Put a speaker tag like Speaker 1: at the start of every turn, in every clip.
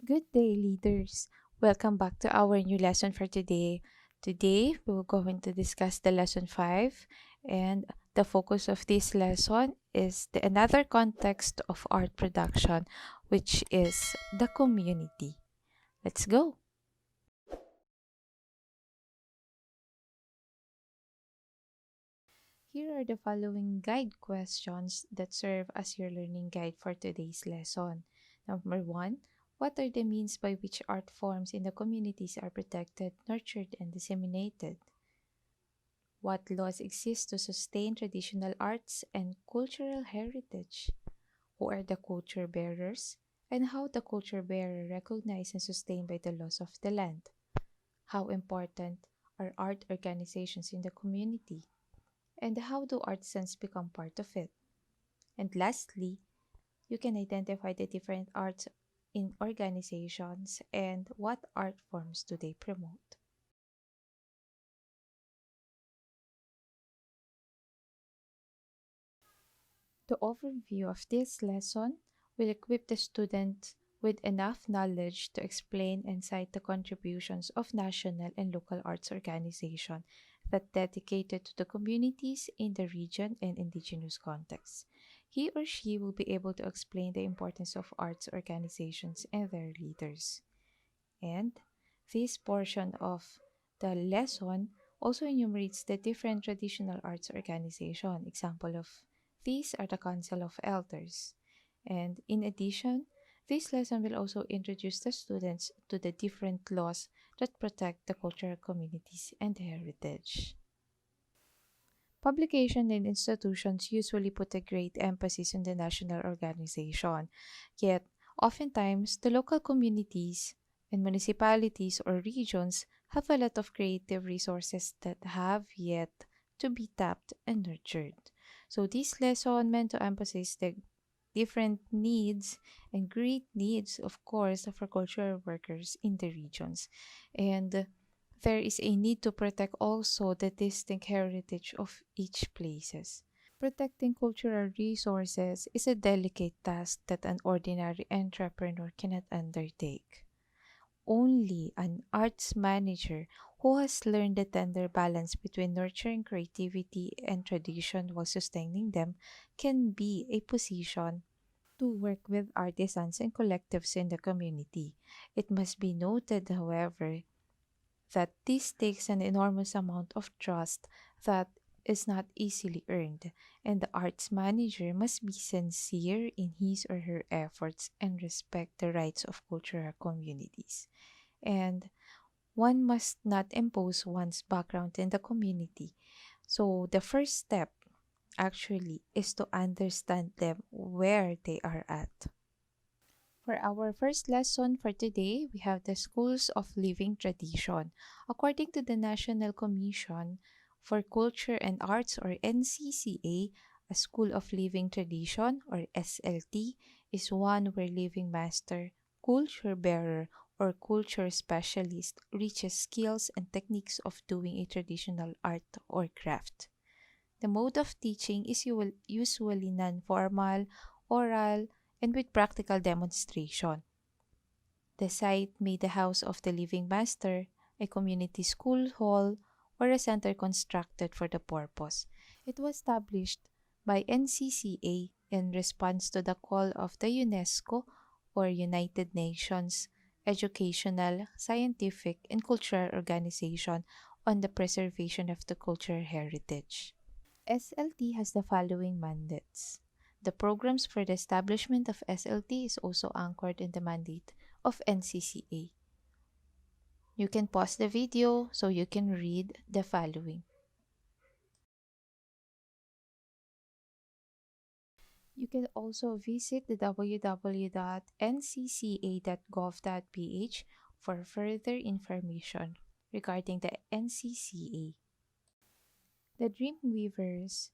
Speaker 1: Good day, leaders. Welcome back to our new lesson for today. Today, we're going to discuss the lesson 5, and the focus of this lesson is another context of art production, which is the community. Let's go. Here are the following guide questions that serve as your learning guide for today's lesson. Number 1, what are the means by which art forms in the communities are protected, nurtured, and disseminated? What laws exist to sustain traditional arts and cultural heritage? Who are the culture bearers? And how the culture bearer recognized and sustained by the laws of the land? How important are art organizations in the community? And how do artisans become part of it? And lastly, you can identify the different arts in organizations and what art forms do they promote. The overview of this lesson will equip the student with enough knowledge to explain and cite the contributions of national and local arts organizations that dedicated to the communities in the region and indigenous contexts. He or she will be able to explain the importance of arts organizations and their leaders. And this portion of the lesson also enumerates the different traditional arts organization. Example of these are the Council of Elders. And in addition, this lesson will also introduce the students to the different laws that protect the cultural communities and heritage. Publication and institutions usually put a great emphasis on the national organization, yet oftentimes the local communities and municipalities or regions have a lot of creative resources that have yet to be tapped and nurtured. So this lesson meant to emphasize the different needs and great needs, of course, for cultural workers in the regions. And there is a need to protect also the distinct heritage of each places. Protecting cultural resources is a delicate task that an ordinary entrepreneur cannot undertake. Only an arts manager who has learned the tender balance between nurturing creativity and tradition while sustaining them can be a position to work with artisans and collectives in the community. It must be noted, however, that this takes an enormous amount of trust that is not easily earned, and the arts manager must be sincere in his or her efforts and respect the rights of cultural communities. And one must not impose one's background in the community. So, the first step actually is to understand them where they are at. For our first lesson for today, we have the Schools of Living Tradition. According to the National Commission for Culture and Arts or NCCA, a School of Living Tradition or SLT is one where living master, culture bearer, or culture specialist reaches skills and techniques of doing a traditional art or craft. The mode of teaching is usually non-formal, oral, and with practical demonstration. The site may be the house of the living master, a community school hall, or a center constructed for the purpose. It was established by NCCA in response to the call of the UNESCO or United Nations Educational, Scientific, and Cultural Organization on the preservation of the cultural heritage. SLT has the following mandates. The programs for the establishment of SLT is also anchored in the mandate of NCCA. You can pause the video so you can read the following. You can also visit the www.ncca.gov.ph for further information regarding the NCCA. The Dreamweavers.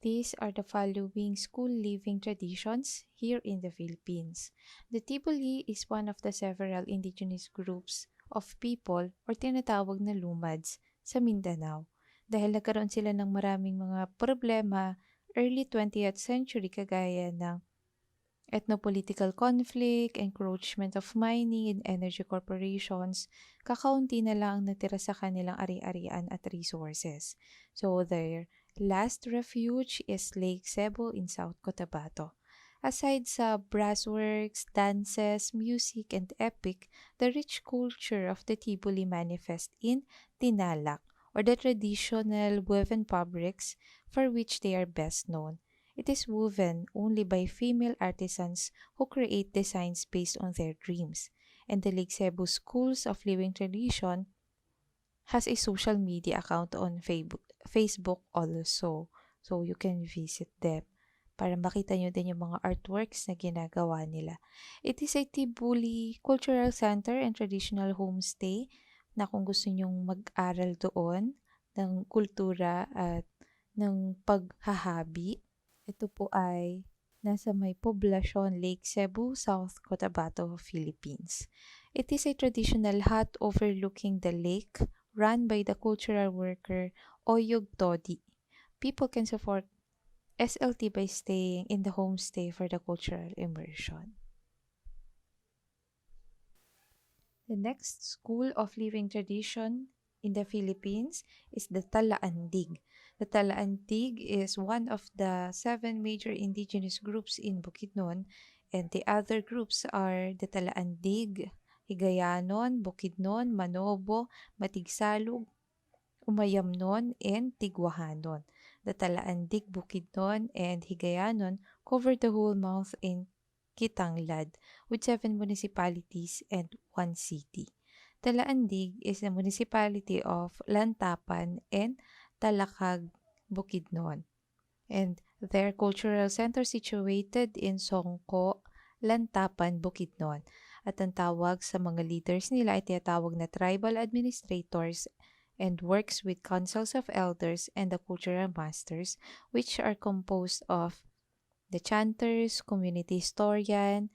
Speaker 1: These are the following school living traditions here in the Philippines. The Tibuli is one of the several indigenous groups of people or tinatawag na lumads sa Mindanao. Dahil nagkaroon sila ng maraming mga problema early 20th century kagaya ng Ethnopolitical conflict, encroachment of mining and energy corporations, kakaunti na lang ang natira sa kanilang ari-arian at resources. So their last refuge is Lake Cebu in South Cotabato. Aside sa brassworks, dances, music, and epic, the rich culture of the Tibuli manifest in tinalak, or the traditional woven fabrics for which they are best known. It is woven only by female artisans who create designs based on their dreams. And the Lake Cebu Schools of Living Tradition has a social media account on Facebook also. So you can visit them para makita nyo din yung mga artworks na ginagawa nila. It is a Tibuli Cultural Center and Traditional Homestay na kung gusto nyong mag-aral doon ng kultura at ng paghahabi. Ito po ay nasa may poblasyon Lake Cebu, South Cotabato, Philippines. It is a traditional hut overlooking the lake run by the cultural worker Oyug Todi. People can support SLT by staying in the homestay for the cultural immersion. The next school of living tradition in the Philippines is the Talaandig. The Talaandig is one of the 7 major indigenous groups in Bukidnon, and the other groups are the Talaandig, Higayanon, Bukidnon, Manobo, Matigsalug, Umayamnon, and Tigwahanon. The Talaandig, Bukidnon, and Higayanon cover the whole Mouth in Kitanglad with 7 municipalities and 1 city. Talaandig is a municipality of Lantapan and Talakag, Bukidnon, and their cultural center situated in Songko, Lantapan, Bukidnon. At ang tawag sa mga leaders nila ay tinatawag na tribal administrators and works with councils of elders and the cultural masters, which are composed of the chanters, community historian,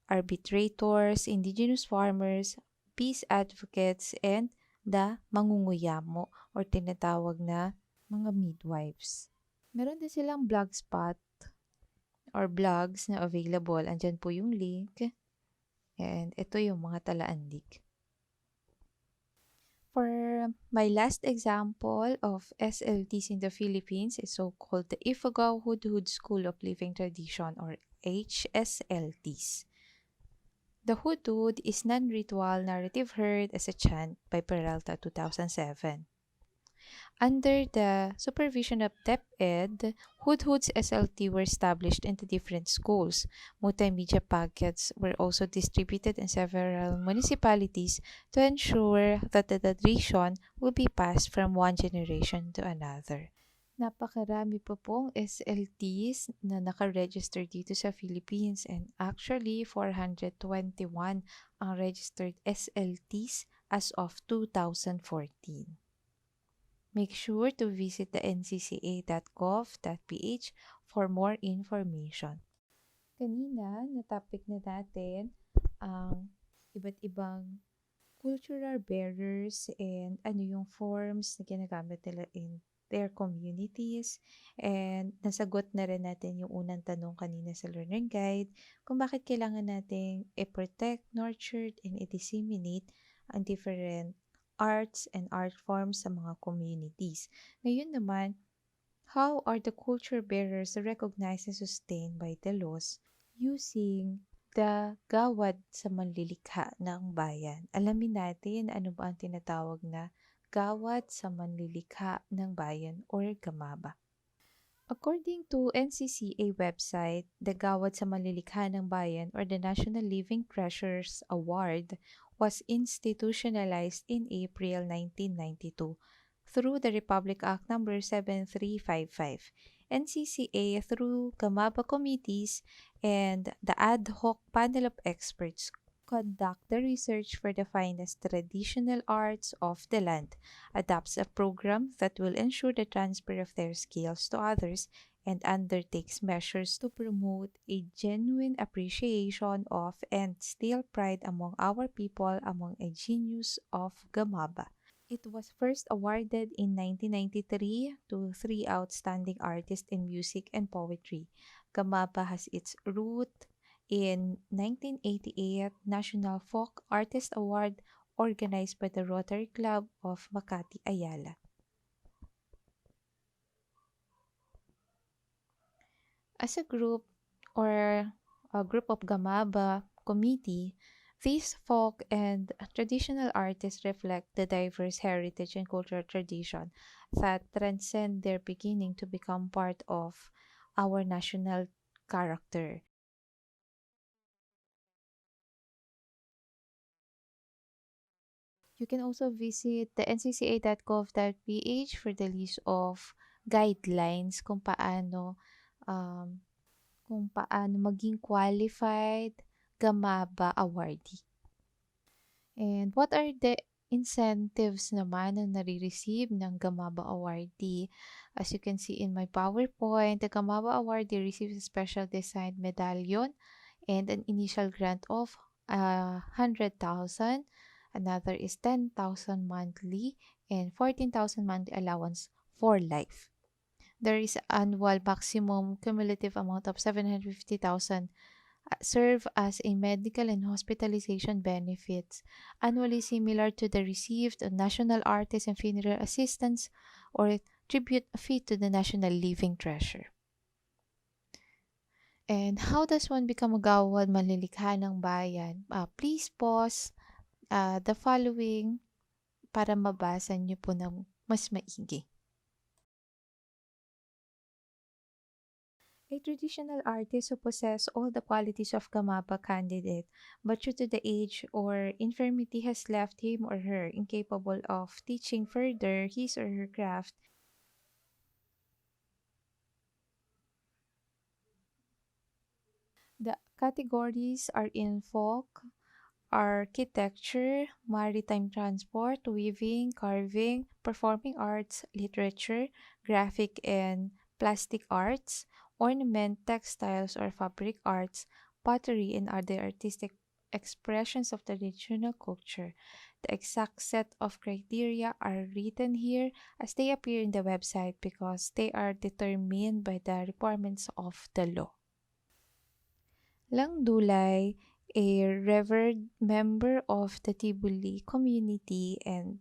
Speaker 1: arbitrators, indigenous farmers, peace advocates, and the mangunguyamo or tinatawag na mga midwives. Meron din silang blogspot or blogs na available. Andyan po yung link. And ito yung mga Talaandig. For my last example of SLTs in the Philippines is so-called the Ifugao Hudhud School of Living Tradition or HSLTs. The Hudhud is non-ritual narrative heard as a chant by Peralta 2007. Under the supervision of DepEd, Hudhud's SLT were established into different schools. Multimedia packets were also distributed in several municipalities to ensure that the tradition will be passed from one generation to another. Napakarami po pong SLTs na nakaregister dito sa Philippines, and actually 421 ang registered SLTs as of 2014. Make sure to visit the ncca.gov.ph for more information. Kanina, na-topic na natin ang iba't ibang cultural bearers and ano yung forms na ginagamit nila in their communities. And nasagot na rin natin yung unang tanong kanina sa learner guide kung bakit kailangan nating i-protect, nurture, and i-disseminate ang different arts and art forms sa mga communities. Ngayon naman, how are the culture bearers recognized and sustained by the laws using the gawad sa manlilikha ng bayan? Alamin natin ano ba ang tinatawag na gawad sa manlilikha ng bayan or gamaba. According to NCCA website, the Gawad sa Manlilikha ng Bayan or the National Living Treasures Award was institutionalized in April 1992 through the Republic Act No. 7355. NCCA through Gamaba committees and the ad hoc panel of experts conduct the research for the finest traditional arts of the land, adopts a program that will ensure the transfer of their skills to others, and undertakes measures to promote a genuine appreciation of and still pride among our people among a genius of Gamaba. It was first awarded in 1993 to 3 outstanding artists in music and poetry. Gamaba has its root in 1988 National Folk Artist Award organized by the Rotary Club of Makati, Ayala. As a group or a group of Gamaba committee, these folk and traditional artists reflect the diverse heritage and cultural tradition that transcend their beginning to become part of our national character. You can also visit the ncca.gov.ph for the list of guidelines um, kung paano maging qualified Gamaba awardee. And what are the incentives naman na nare-receive ng Gamaba awardee? As you can see in my PowerPoint, the Gamaba awardee receives a special designed medallion and an initial grant of 100,000. Another is 10,000 monthly and 14,000 monthly allowance for life. There is annual maximum cumulative amount of 750,000 serve as a medical and hospitalization benefits, annually similar to the received National Artist and Funeral Assistance or tribute fee to the National Living Treasure. And how does one become a gawad manlilikha ng bayan? Please pause the following para mabasa niyo po ng mas maigi. A traditional artist who possesses all the qualities of Gamaba candidate, but due to the age or infirmity has left him or her incapable of teaching further his or her craft. The categories are in folk, architecture, maritime transport, weaving, carving, performing arts, literature, graphic and plastic arts, ornament, textiles or fabric arts, pottery, and other artistic expressions of traditional culture. The exact set of criteria are written here as they appear in the website because they are determined by the requirements of the law. Lang Dulay, a revered member of the Tibuli community and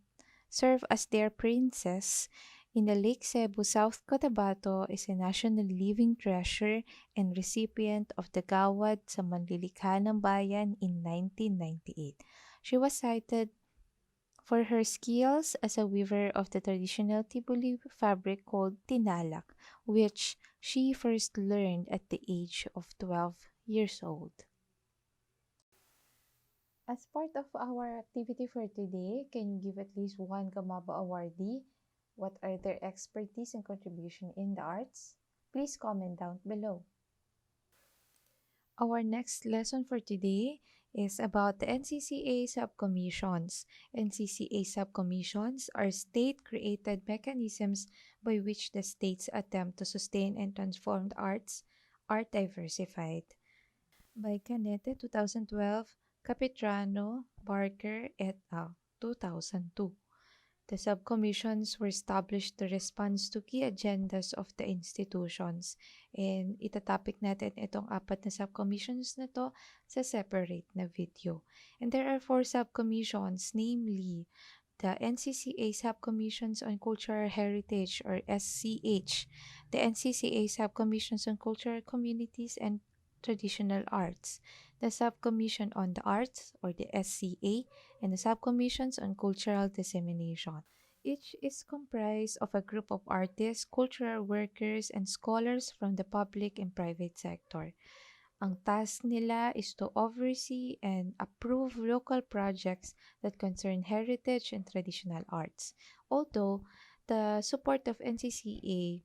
Speaker 1: served as their princess in the Lake Cebu, South Cotabato, is a national living treasure and recipient of the Gawad sa Manlilikha ng Bayan in 1998. She was cited for her skills as a weaver of the traditional Tibuli fabric called tinalak, which she first learned at the age of 12 years old. As part of our activity for today, can you give at least one Gamaba awardee? What are their expertise and contribution in the arts? Please comment down below. Our next lesson for today is about the NCCA Sub-commissions. NCCA Sub-commissions are state-created mechanisms by which the states attempt to sustain and transform the arts, Art Diversified. By Canete, 2012, Capitrano, Barker, et al., 2002. The subcommissions were established to respond to key agendas of the institutions. And itatopic natin itong 4 na subcommissions na to sa separate na video. And there are 4 subcommissions, namely the NCCA Subcommissions on Cultural Heritage or SCH, the NCCA Subcommissions on Cultural Communities and Traditional Arts, the Subcommission on the Arts or the SCA, and the Subcommissions on Cultural Dissemination. Each is comprised of a group of artists, cultural workers, and scholars from the public and private sector. Ang task nila is to oversee and approve local projects that concern heritage and traditional arts. Although, the support of NCCA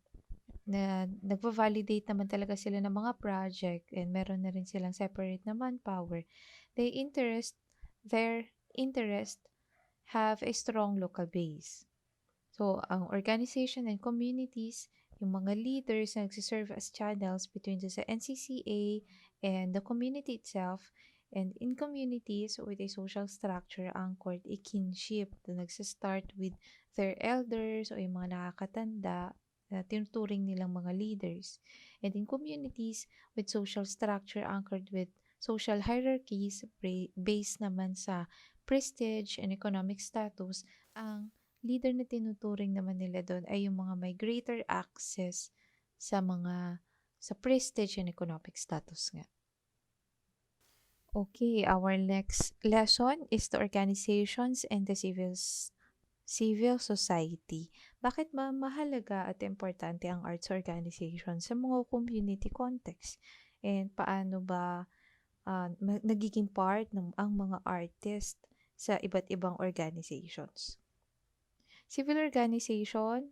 Speaker 1: na nagva-validate naman talaga sila ng mga project and meron na rin silang separate na manpower, their interest have a strong local base. So, ang organization and communities, yung mga leaders na nagsiserve as channels between the NCCA and the community itself, and in communities with a social structure anchored a kinship na nagsistart with their elders o yung mga nakakatanda na tinuturing nilang mga leaders. And in communities with social structure anchored with social hierarchies based naman sa prestige and economic status. Ang leader na tinuturing naman nila doon ay yung mga may greater access sa prestige and economic status nga. Okay, our next lesson is the organizations and the civil society. Bakit mahalaga at importante ang arts organization sa mga community context? And paano ba nagiging part ng ang mga artist sa iba't ibang organizations? Civil organization,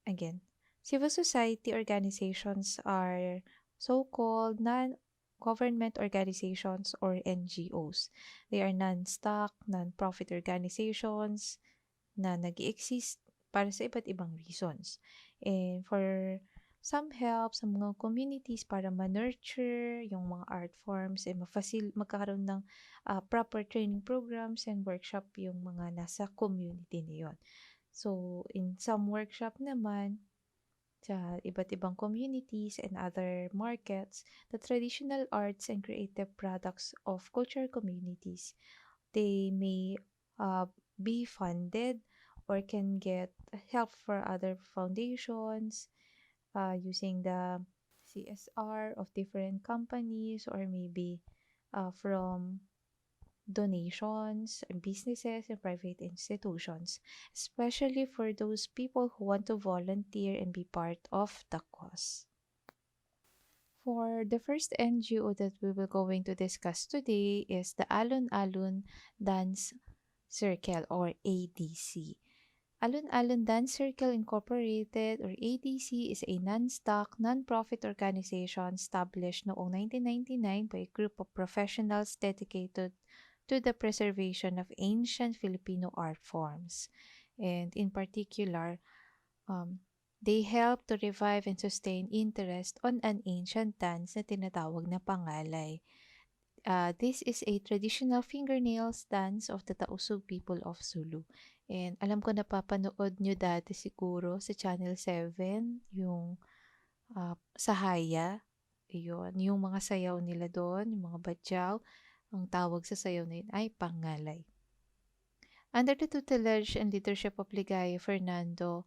Speaker 1: again, civil society organizations are so-called non-government organizations or NGOs. They are non-stock, non-profit organizations na nag-exist para sa iba't ibang reasons. And for some help sa mga communities para ma-nurture yung mga art forms and magkakaroon ng proper training programs and workshop yung mga nasa community niyon. So, in some workshop naman, sa iba't ibang communities and other markets, the traditional arts and creative products of cultural communities, they may be funded or can get help for other foundations using the CSR of different companies or maybe from donations, businesses, and private institutions, especially for those people who want to volunteer and be part of the cause. For the first NGO that we will going to discuss today is the Alun Dance Circle or ADC. Alun Dance Circle Incorporated or ADC is a non-stock, non-profit organization established noong 1999 by a group of professionals dedicated to the preservation of ancient Filipino art forms. And in particular, they help to revive and sustain interest on an ancient dance na tinatawag na pangalay. This is a traditional fingernails dance of the Tausug people of Sulu. And alam ko napapanood nyo dati siguro sa Channel 7, yung Sahaya. Yun, yung mga sayaw nila doon, yung mga badyaw. Ang tawag sa sayaw na yun ay pangalay. Under the tutelage and leadership of Ligaya Fernando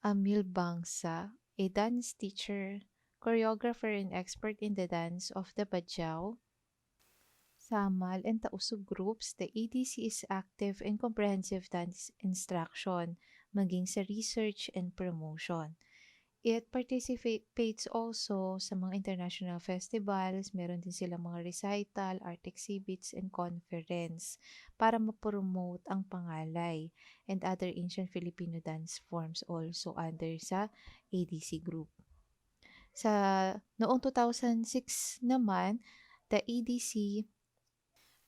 Speaker 1: Amilbangsa, a dance teacher, choreographer, and expert in the dance of the badyaw, Samal, and Tausug groups, the ADC is active in comprehensive dance instruction, maging sa research and promotion. It participates also sa mga international festivals, meron din silang mga recital, art exhibits, and conference para ma-promote ang pangalay and other ancient Filipino dance forms also under sa ADC group. Noong 2006 naman, the ADC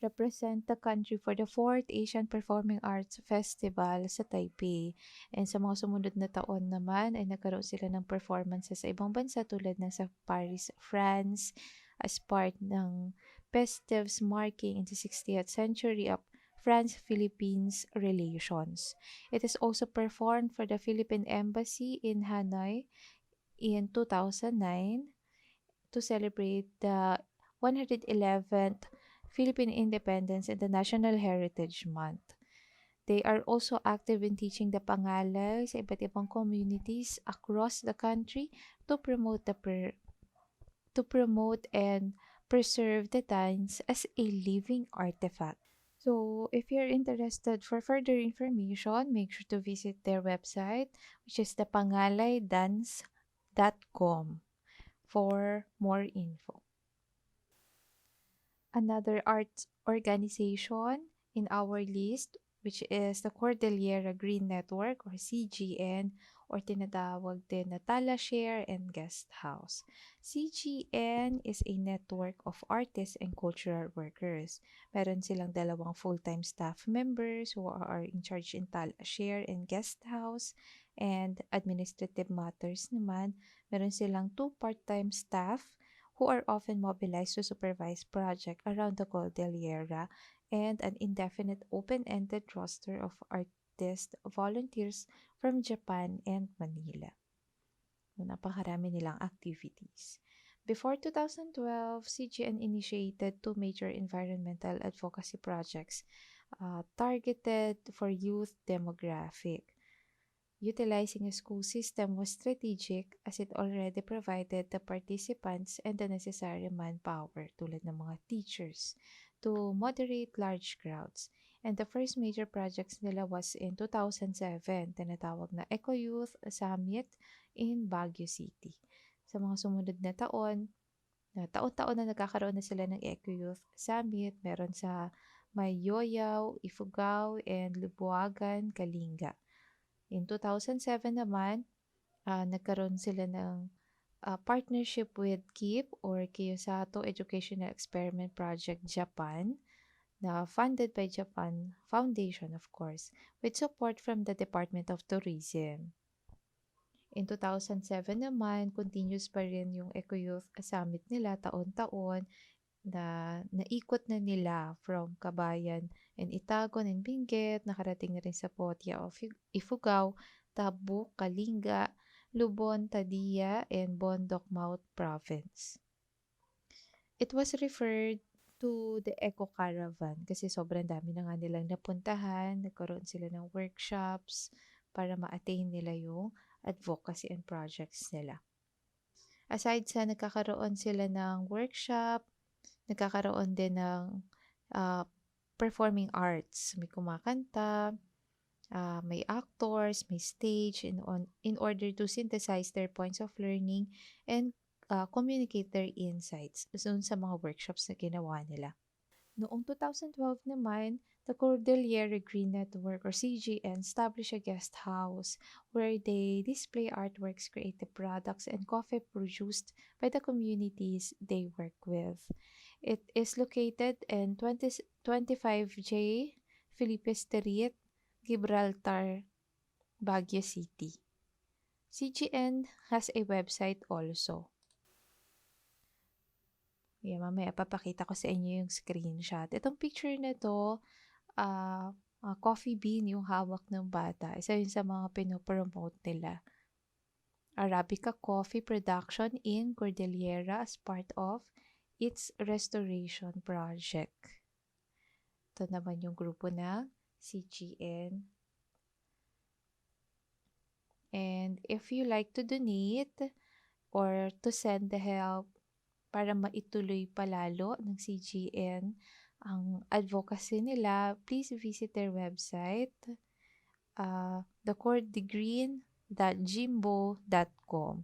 Speaker 1: represent the country for the 4th Asian Performing Arts Festival sa Taipei. And sa mga sumunod na taon naman ay nagkaroon sila ng performances sa ibang bansa tulad ng sa Paris, France as part ng festives marking in the 60th century of France-Philippines relations. It is also performed for the Philippine Embassy in Hanoi in 2009 to celebrate the 111th Philippine Independence and the National Heritage Month. They are also active in teaching the pangalay sa iba't ibang communities across the country to promote and preserve the dance as a living artifact. So, if you're interested for further information, make sure to visit their website, which is thepangalaydance.com for more info. Another arts organization in our list, which is the Cordillera Green Network or CGN or tinatawag din na Tala Share and Guest House. CGN is a network of artists and cultural workers. Meron silang 2 full-time staff members who are in charge in Tala Share and Guest House, and administrative matters naman, meron silang 2 part-time staff who are often mobilized to supervise projects around the Cordillera, and an indefinite open-ended roster of artist volunteers from Japan and Manila. Napakarami nilang activities. Before 2012, CGN initiated two major environmental advocacy projects targeted for youth demographic. Utilizing a school system was strategic as it already provided the participants and the necessary manpower tulad ng mga teachers to moderate large crowds. And the first major projects nila was in 2007, tinatawag na Eco Youth Summit in Baguio City. Sa mga sumunod na taon, taon-taon na nagkakaroon na sila ng Eco Youth Summit. Meron sa Mayoyaw, Ifugao, and Lubuagan, Kalinga. In 2007 naman, nagkaroon sila ng partnership with KEEP or Kiyosato Educational Experiment Project Japan na funded by Japan Foundation, of course, with support from the Department of Tourism. In 2007 naman, continuous pa rin yung Eco Youth Summit nila taon-taon na naikot na nila from Kabayan and Itagon and Benguet, nakarating na rin sa Potya of Ifugao, Tabuk, Kalinga, Lubon, Tadia, and Bondok-Mount Province. It was referred to the Eco Caravan kasi sobrang dami na nga nilang napuntahan, nagkaroon sila ng workshops para ma-attain nila yung advocacy and projects nila. Aside sa nagkakaroon sila ng workshop, nagkakaroon din ng performing arts. May kumakanta, may actors, may stage in order to synthesize their points of learning and communicate their insights sa mga workshops na ginawa nila. Noong 2012 naman, the Cordillera Green Network or CGN established a guest house where they display artworks, creative products, and coffee produced by the communities they work with. It is located in 25J Felipe Street, Gibraltar, Baguio City. CGN has a website also. Yeah, mamaya papakita ko sa inyo yung screenshot. Itong picture na to, coffee bean yung hawak ng bata. Isa yun sa mga pinopromote nila. Arabica coffee production in Cordillera as part of its restoration project. Ito naman yung grupo ng CGN. And if you like to donate or to send the help para maituloy palalo ng CGN ang advocacy nila, please visit their website, thecordegreen.jimbo.com.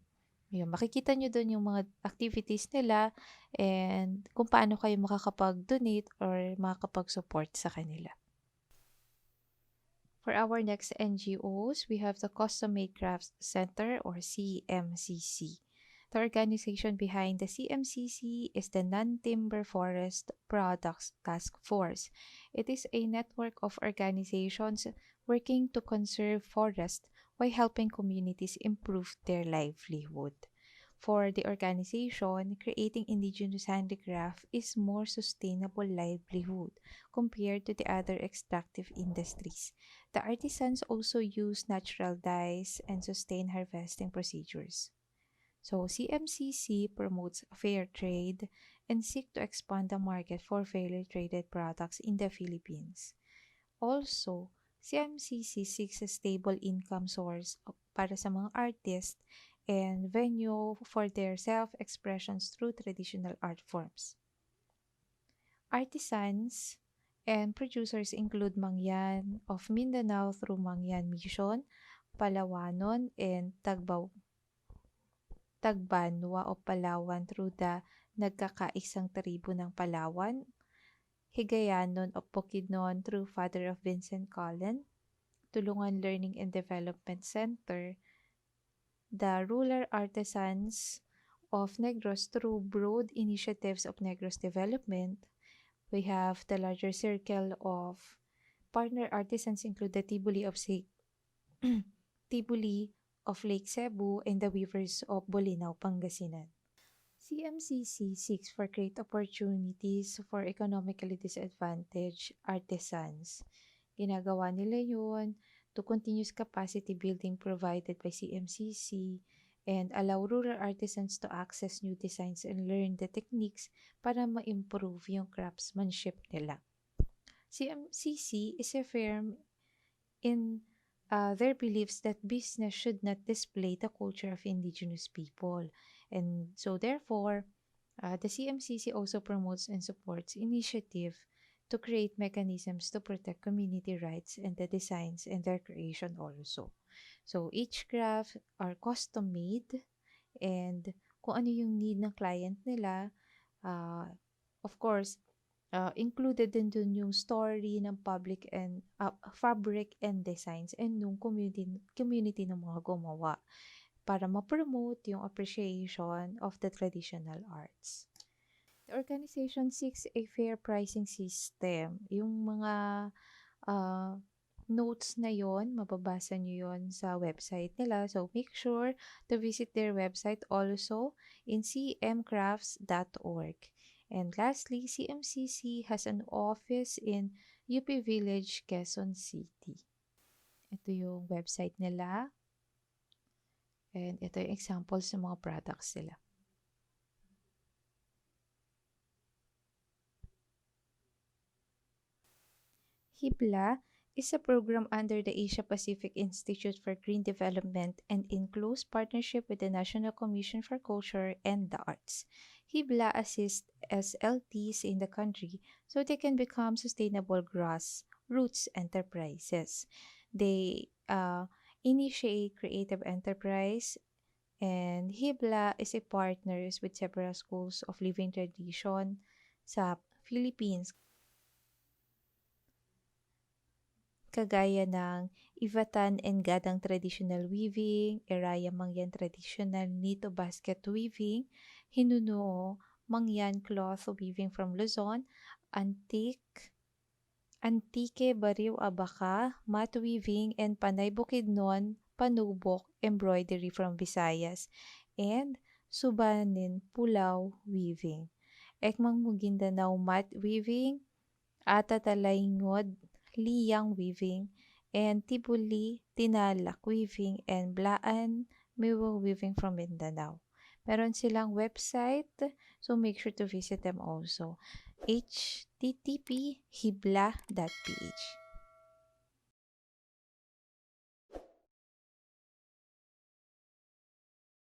Speaker 1: Yun, makikita nyo doon yung mga activities nila and kung paano kayo makakapag-donate or makakapag-support sa kanila. For our next NGOs, we have the Custom Made Crafts Center or CMCC. The organization behind the CMCC is the Non-Timber Forest Products Task Force. It is a network of organizations working to conserve forests while helping communities improve their livelihood. For the organization, creating indigenous handicraft is more sustainable livelihood compared to the other extractive industries. The artisans also use natural dyes and sustain harvesting procedures. So, CMCC promotes fair trade and seek to expand the market for fairly traded products in the Philippines. Also, CMCC seeks a stable income source para sa mga artists and venue for their self-expressions through traditional art forms. Artisans and producers include Mangyan of Mindanao through Mangyan Mission, Palawanon, and Tagbanwa o Palawan through the Nagkakaisang Tribo ng Palawan, Higayanon o Bukidnon through Father of Vincent Cullen, Tulungan Learning and Development Center, the Rural Artisans of Negros through broad initiatives of Negros development. We have the larger circle of partner artisans include the Tibuli of Lake Cebu and the Weavers of Bolinao, Pangasinan. CMCC seeks for great opportunities for economically disadvantaged artisans. Ginagawa nila yun to continuous capacity building provided by CMCC and allow rural artisans to access new designs and learn the techniques para ma-improve yung craftsmanship nila. CMCC is a firm in their beliefs that business should not display the culture of indigenous people. And so therefore, the CMCC also promotes and supports initiative to create mechanisms to protect community rights and the designs and their creation also. So each craft are custom made, and kung ano yung need ng client nila, uh, of course, included din dun yung story ng public and fabric and designs and nung community ng mga gumawa para ma-promote yung appreciation of the traditional arts. The organization seeks a fair pricing system. Yung mga notes na yon, mababasa nyo yon sa website nila. So, make sure to visit their website also in cmcrafts.org. And lastly, CMCC has an office in UP Village, Quezon City. Ito yung website nila. And ito yung examples ng mga products nila. Hibla is a program under the Asia Pacific Institute for Green Development and in close partnership with the National Commission for Culture and the Arts. Hibla assists SLTs in the country so they can become sustainable grassroots enterprises. They initiate creative enterprise, and Hibla is a partner with several schools of living tradition sa Philippines, kagaya ng Ivatan and Gadang Traditional Weaving, Eraya Mangyan Traditional Knit o Basket Weaving, Hinunuo Mangyan Cloth Weaving from Luzon, Antique Bariw Abaca, Mat Weaving, and Panay Bukidnon, Panubok Embroidery from Visayas, and Subanin Pulaw Weaving. Ekmang Mugindanao Mat Weaving, Atatalaingod Liyang Weaving, and Tibuli Tinalak Weaving, and Blaan Miwa Weaving from Mindanao. Meron silang website, so make sure to visit them also. http://hibla.ph.